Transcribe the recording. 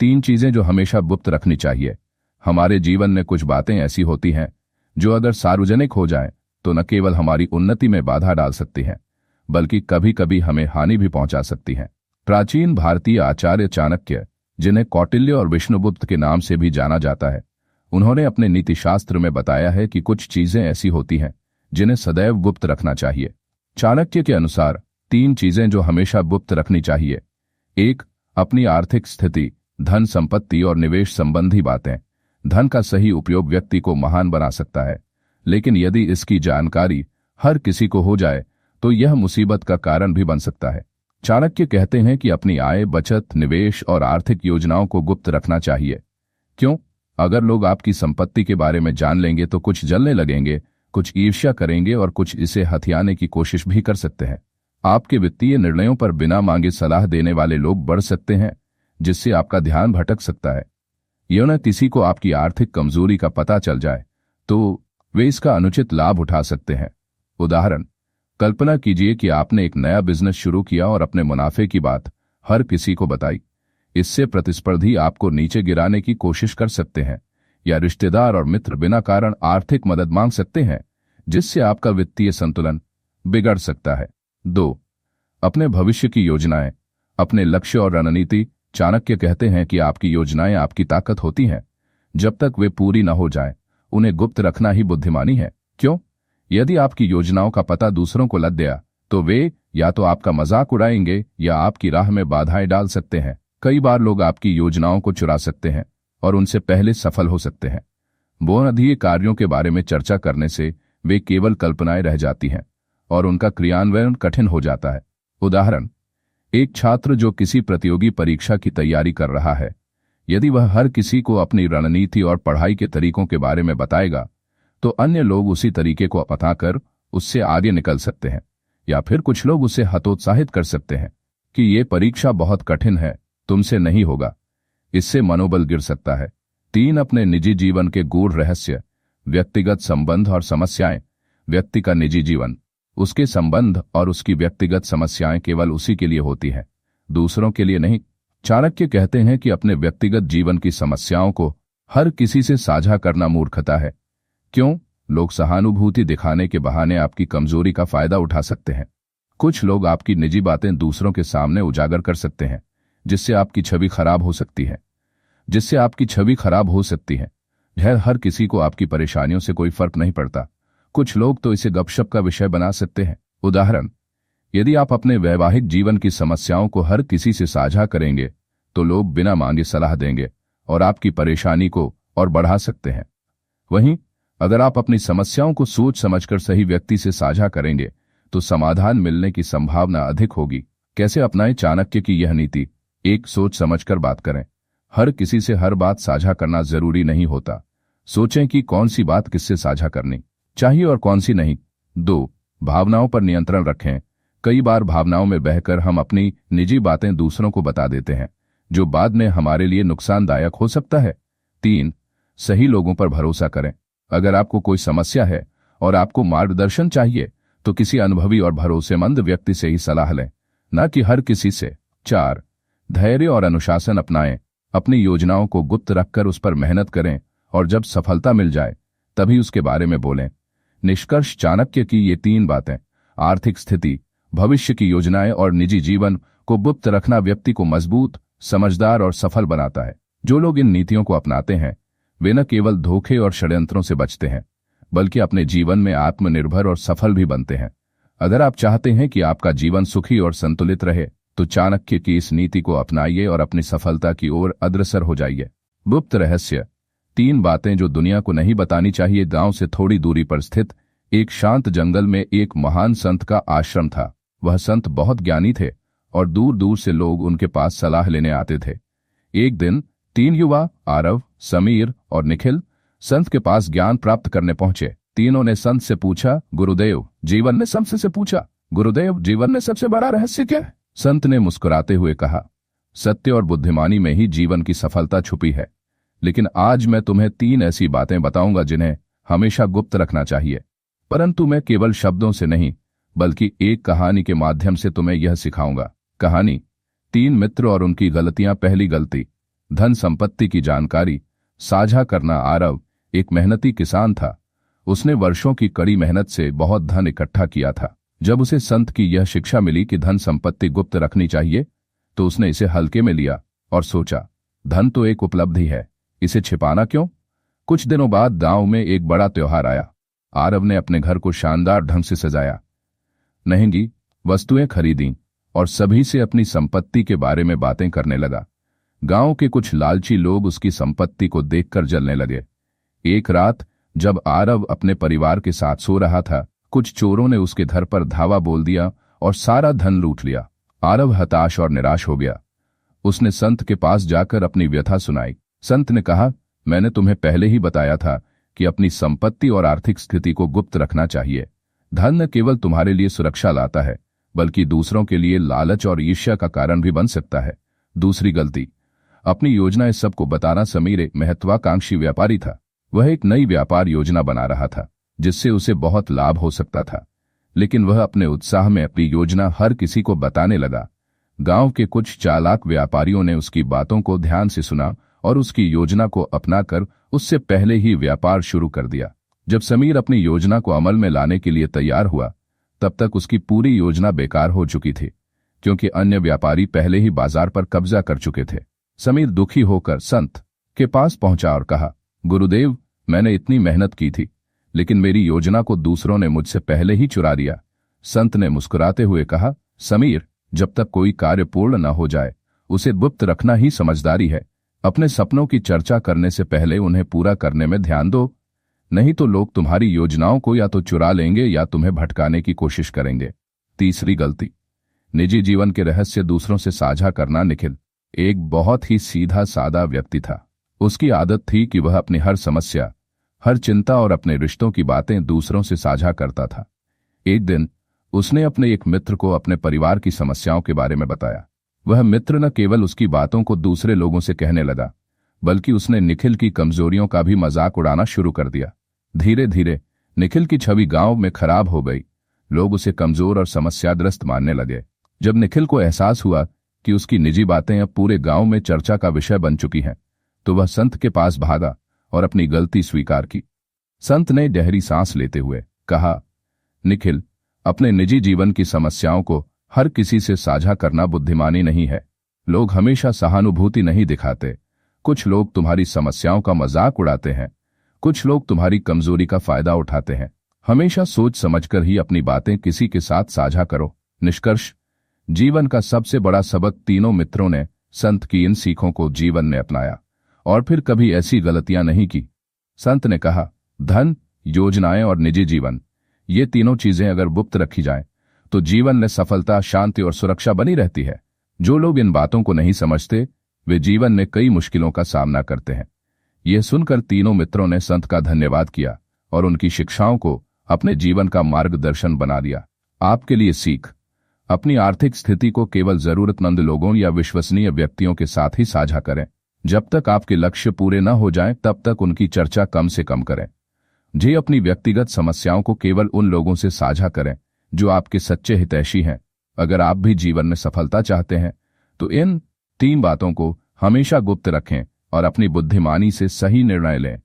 तीन चीजें जो हमेशा गुप्त रखनी चाहिए। हमारे जीवन में कुछ बातें ऐसी होती हैं जो अगर सार्वजनिक हो जाएं तो न केवल हमारी उन्नति में बाधा डाल सकती हैं बल्कि कभी कभी हमें हानि भी पहुंचा सकती हैं। प्राचीन भारतीय आचार्य चाणक्य, जिन्हें कौटिल्य और विष्णुगुप्त के नाम से भी जाना जाता है, उन्होंने अपने नीतिशास्त्र में बताया है कि कुछ चीजें ऐसी होती हैं जिन्हें सदैव गुप्त रखना चाहिए। चाणक्य के अनुसार तीन चीजें जो हमेशा गुप्त रखनी चाहिए। एक, अपनी आर्थिक स्थिति, धन संपत्ति और निवेश संबंधी बातें। धन का सही उपयोग व्यक्ति को महान बना सकता है, लेकिन यदि इसकी जानकारी हर किसी को हो जाए तो यह मुसीबत का कारण भी बन सकता है। चाणक्य कहते हैं कि अपनी आय, बचत, निवेश और आर्थिक योजनाओं को गुप्त रखना चाहिए। क्यों? अगर लोग आपकी संपत्ति के बारे में जान लेंगे तो कुछ जलने लगेंगे, कुछ ईर्ष्या करेंगे और कुछ इसे हथियाने की कोशिश भी कर सकते हैं। आपके वित्तीय निर्णयों पर बिना मांगे सलाह देने वाले लोग बढ़ सकते हैं, जिससे आपका ध्यान भटक सकता है। यह न किसी को आपकी आर्थिक कमजोरी का पता चल जाए तो वे इसका अनुचित लाभ उठा सकते हैं। उदाहरण, कल्पना कीजिए कि आपने एक नया बिजनेस शुरू किया और अपने मुनाफे की बात हर किसी को बताई। इससे प्रतिस्पर्धी आपको नीचे गिराने की कोशिश कर सकते हैं या रिश्तेदार और मित्र बिना कारण आर्थिक मदद मांग सकते हैं, जिससे आपका वित्तीय संतुलन बिगड़ सकता है। 2, अपने भविष्य की योजनाएं, अपने लक्ष्य और रणनीति। चाणक्य कहते हैं कि आपकी योजनाएं आपकी ताकत होती हैं। जब तक वे पूरी न हो जाएं, उन्हें गुप्त रखना ही बुद्धिमानी है। क्यों? यदि आपकी योजनाओं का पता दूसरों को लग गया तो वे या तो आपका मजाक उड़ाएंगे या आपकी राह में बाधाएं डाल सकते हैं। कई बार लोग आपकी योजनाओं को चुरा सकते हैं और उनसे पहले सफल हो सकते हैं। बहुनिरीक्षित कार्यों के बारे में चर्चा करने से वे केवल कल्पनाएं रह जाती हैं और उनका क्रियान्वयन कठिन हो जाता है। उदाहरण, एक छात्र जो किसी प्रतियोगी परीक्षा की तैयारी कर रहा है, यदि वह हर किसी को अपनी रणनीति और पढ़ाई के तरीकों के बारे में बताएगा तो अन्य लोग उसी तरीके को अपनाकर उससे आगे निकल सकते हैं, या फिर कुछ लोग उसे हतोत्साहित कर सकते हैं कि ये परीक्षा बहुत कठिन है, तुमसे नहीं होगा। इससे मनोबल गिर सकता है। 3, अपने निजी जीवन के गूढ़ रहस्य, व्यक्तिगत संबंध और समस्याएं। व्यक्ति का निजी जीवन, उसके संबंध और उसकी व्यक्तिगत समस्याएं केवल उसी के लिए होती हैं, दूसरों के लिए नहीं। चाणक्य कहते हैं कि अपने व्यक्तिगत जीवन की समस्याओं को हर किसी से साझा करना मूर्खता है। क्यों? लोग सहानुभूति दिखाने के बहाने आपकी कमजोरी का फायदा उठा सकते हैं। कुछ लोग आपकी निजी बातें दूसरों के सामने उजागर कर सकते हैं, जिससे आपकी छवि खराब हो सकती है। हर किसी को आपकी परेशानियों से कोई फर्क नहीं पड़ता। कुछ लोग तो इसे गपशप का विषय बना सकते हैं। उदाहरण, यदि आप अपने वैवाहिक जीवन की समस्याओं को हर किसी से साझा करेंगे तो लोग बिना मांगे सलाह देंगे और आपकी परेशानी को और बढ़ा सकते हैं। वहीं अगर आप अपनी समस्याओं को सोच समझकर सही व्यक्ति से साझा करेंगे तो समाधान मिलने की संभावना अधिक होगी। कैसे अपनाएं चाणक्य की यह नीति? 1, सोच समझकर बात करें। हर किसी से हर बात साझा करना जरूरी नहीं होता। सोचें कि कौन सी बात किससे साझा करनी चाहिए और कौन सी नहीं। 2, भावनाओं पर नियंत्रण रखें। कई बार भावनाओं में बहकर हम अपनी निजी बातें दूसरों को बता देते हैं, जो बाद में हमारे लिए नुकसानदायक हो सकता है। 3, सही लोगों पर भरोसा करें। अगर आपको कोई समस्या है और आपको मार्गदर्शन चाहिए तो किसी अनुभवी और भरोसेमंद व्यक्ति से ही सलाह लें, न कि हर किसी से। 4, धैर्य और अनुशासन अपनाएं। अपनी योजनाओं को गुप्त रखकर उस पर मेहनत करें और जब सफलता मिल जाए तभी उसके बारे में बोलें। निष्कर्ष, चाणक्य की ये 3 बातें, आर्थिक स्थिति, भविष्य की योजनाएं और निजी जीवन को गुप्त रखना व्यक्ति को मजबूत, समझदार और सफल बनाता है। जो लोग इन नीतियों को अपनाते हैं वे न केवल धोखे और षड्यंत्रों से बचते हैं बल्कि अपने जीवन में आत्मनिर्भर और सफल भी बनते हैं। अगर आप चाहते हैं कि आपका जीवन सुखी और संतुलित रहे तो चाणक्य की इस नीति को अपनाइए और अपनी सफलता की ओर अग्रसर हो जाइए। गुप्त रहस्य, 3 बातें जो दुनिया को नहीं बतानी चाहिए। गांव से थोड़ी दूरी पर स्थित एक शांत जंगल में एक महान संत का आश्रम था। वह संत बहुत ज्ञानी थे और दूर दूर से लोग उनके पास सलाह लेने आते थे। एक दिन 3 युवा, आरव, समीर और निखिल, संत के पास ज्ञान प्राप्त करने पहुंचे। तीनों ने संत से पूछा, गुरुदेव, जीवन में सबसे बड़ा रहस्य क्या है? संत ने मुस्कुराते हुए कहा, सत्य और बुद्धिमानी में ही जीवन की सफलता छुपी है। लेकिन आज मैं तुम्हें 3 ऐसी बातें बताऊंगा जिन्हें हमेशा गुप्त रखना चाहिए। परंतु मैं केवल शब्दों से नहीं बल्कि एक कहानी के माध्यम से तुम्हें यह सिखाऊंगा। कहानी, 3 मित्र और उनकी गलतियां। पहली गलती, धन संपत्ति की जानकारी साझा करना। आरव एक मेहनती किसान था। उसने वर्षों की कड़ी मेहनत से बहुत धन इकट्ठा किया था। जब उसे संत की यह शिक्षा मिली कि धन संपत्ति गुप्त रखनी चाहिए, तो उसने इसे हल्के में लिया और सोचा, धन तो एक उपलब्धि है, इसे छिपाना क्यों। कुछ दिनों बाद गांव में एक बड़ा त्योहार आया। आरव ने अपने घर को शानदार ढंग से सजाया, महंगी वस्तुएं खरीदी और सभी से अपनी संपत्ति के बारे में बातें करने लगा। गांव के कुछ लालची लोग उसकी संपत्ति को देखकर जलने लगे। एक रात जब आरव अपने परिवार के साथ सो रहा था, कुछ चोरों ने उसके घर पर धावा बोल दिया और सारा धन लूट लिया। आरव हताश और निराश हो गया। उसने संत के पास जाकर अपनी व्यथा सुनाई। संत ने कहा, मैंने तुम्हें पहले ही बताया था कि अपनी संपत्ति और आर्थिक स्थिति को गुप्त रखना चाहिए। धन न केवल तुम्हारे लिए सुरक्षा लाता है, बल्कि दूसरों के लिए लालच और ईर्ष्या का कारण भी बन सकता है। दूसरी गलती, अपनी योजनाएं सबको बताना। समीर एक महत्वाकांक्षी व्यापारी था। वह एक नई व्यापार योजना बना रहा था जिससे उसे बहुत लाभ हो सकता था, लेकिन वह अपने उत्साह में अपनी योजना हर किसी को बताने लगा। गांव के कुछ चालाक व्यापारियों ने उसकी बातों को ध्यान से सुना और उसकी योजना को अपनाकर उससे पहले ही व्यापार शुरू कर दिया। जब समीर अपनी योजना को अमल में लाने के लिए तैयार हुआ, तब तक उसकी पूरी योजना बेकार हो चुकी थी, क्योंकि अन्य व्यापारी पहले ही बाजार पर कब्जा कर चुके थे। समीर दुखी होकर संत के पास पहुंचा और कहा, गुरुदेव, मैंने इतनी मेहनत की थी, लेकिन मेरी योजना को दूसरों ने मुझसे पहले ही चुरा दिया। संत ने मुस्कुराते हुए कहा, समीर, जब तक कोई कार्य पूर्ण न हो जाए उसे गुप्त रखना ही समझदारी है। अपने सपनों की चर्चा करने से पहले उन्हें पूरा करने में ध्यान दो, नहीं तो लोग तुम्हारी योजनाओं को या तो चुरा लेंगे या तुम्हें भटकाने की कोशिश करेंगे। तीसरी गलती, निजी जीवन के रहस्य दूसरों से साझा करना। निखिल एक बहुत ही सीधा सादा व्यक्ति था। उसकी आदत थी कि वह अपनी हर समस्या, हर चिंता और अपने रिश्तों की बातें दूसरों से साझा करता था। एक दिन उसने अपने एक मित्र को अपने परिवार की समस्याओं के बारे में बताया। वह मित्र न केवल उसकी बातों को दूसरे लोगों से कहने लगा, बल्कि उसने निखिल की कमजोरियों का भी मजाक उड़ाना शुरू कर दिया। धीरे धीरे निखिल की छवि गांव में खराब हो गई। लोग उसे कमजोर और समस्याग्रस्त मानने लगे। जब निखिल को एहसास हुआ कि उसकी निजी बातें अब पूरे गांव में चर्चा का विषय बन चुकी हैं, तो वह संत के पास भागा और अपनी गलती स्वीकार की। संत ने गहरी सांस लेते हुए कहा, निखिल, अपने निजी जीवन की समस्याओं को हर किसी से साझा करना बुद्धिमानी नहीं है। लोग हमेशा सहानुभूति नहीं दिखाते। कुछ लोग तुम्हारी समस्याओं का मजाक उड़ाते हैं, कुछ लोग तुम्हारी कमजोरी का फायदा उठाते हैं। हमेशा सोच समझकर ही अपनी बातें किसी के साथ साझा करो। निष्कर्ष, जीवन का सबसे बड़ा सबक तीनों मित्रों ने संत की इन सीखों को जीवन में अपनाया और फिर कभी ऐसी गलतियां नहीं की। संत ने कहा, धन, योजनाएं और निजी जीवन, ये तीनों चीजें अगर गुप्त रखी जाएं, तो जीवन में सफलता, शांति और सुरक्षा बनी रहती है। जो लोग इन बातों को नहीं समझते, वे जीवन में कई मुश्किलों का सामना करते हैं। यह सुनकर तीनों मित्रों ने संत का धन्यवाद किया और उनकी शिक्षाओं को अपने जीवन का मार्गदर्शन बना दिया। आपके लिए सीख, अपनी आर्थिक स्थिति को केवल जरूरतमंद लोगों या विश्वसनीय व्यक्तियों के साथ ही साझा करें। जब तक आपके लक्ष्य पूरे न हो जाएं, तब तक उनकी चर्चा कम से कम करें। जी, अपनी व्यक्तिगत समस्याओं को केवल उन लोगों से साझा करें जो आपके सच्चे हितैषी हैं। अगर आप भी जीवन में सफलता चाहते हैं, तो इन 3 बातों को हमेशा गुप्त रखें और अपनी बुद्धिमानी से सही निर्णय लें।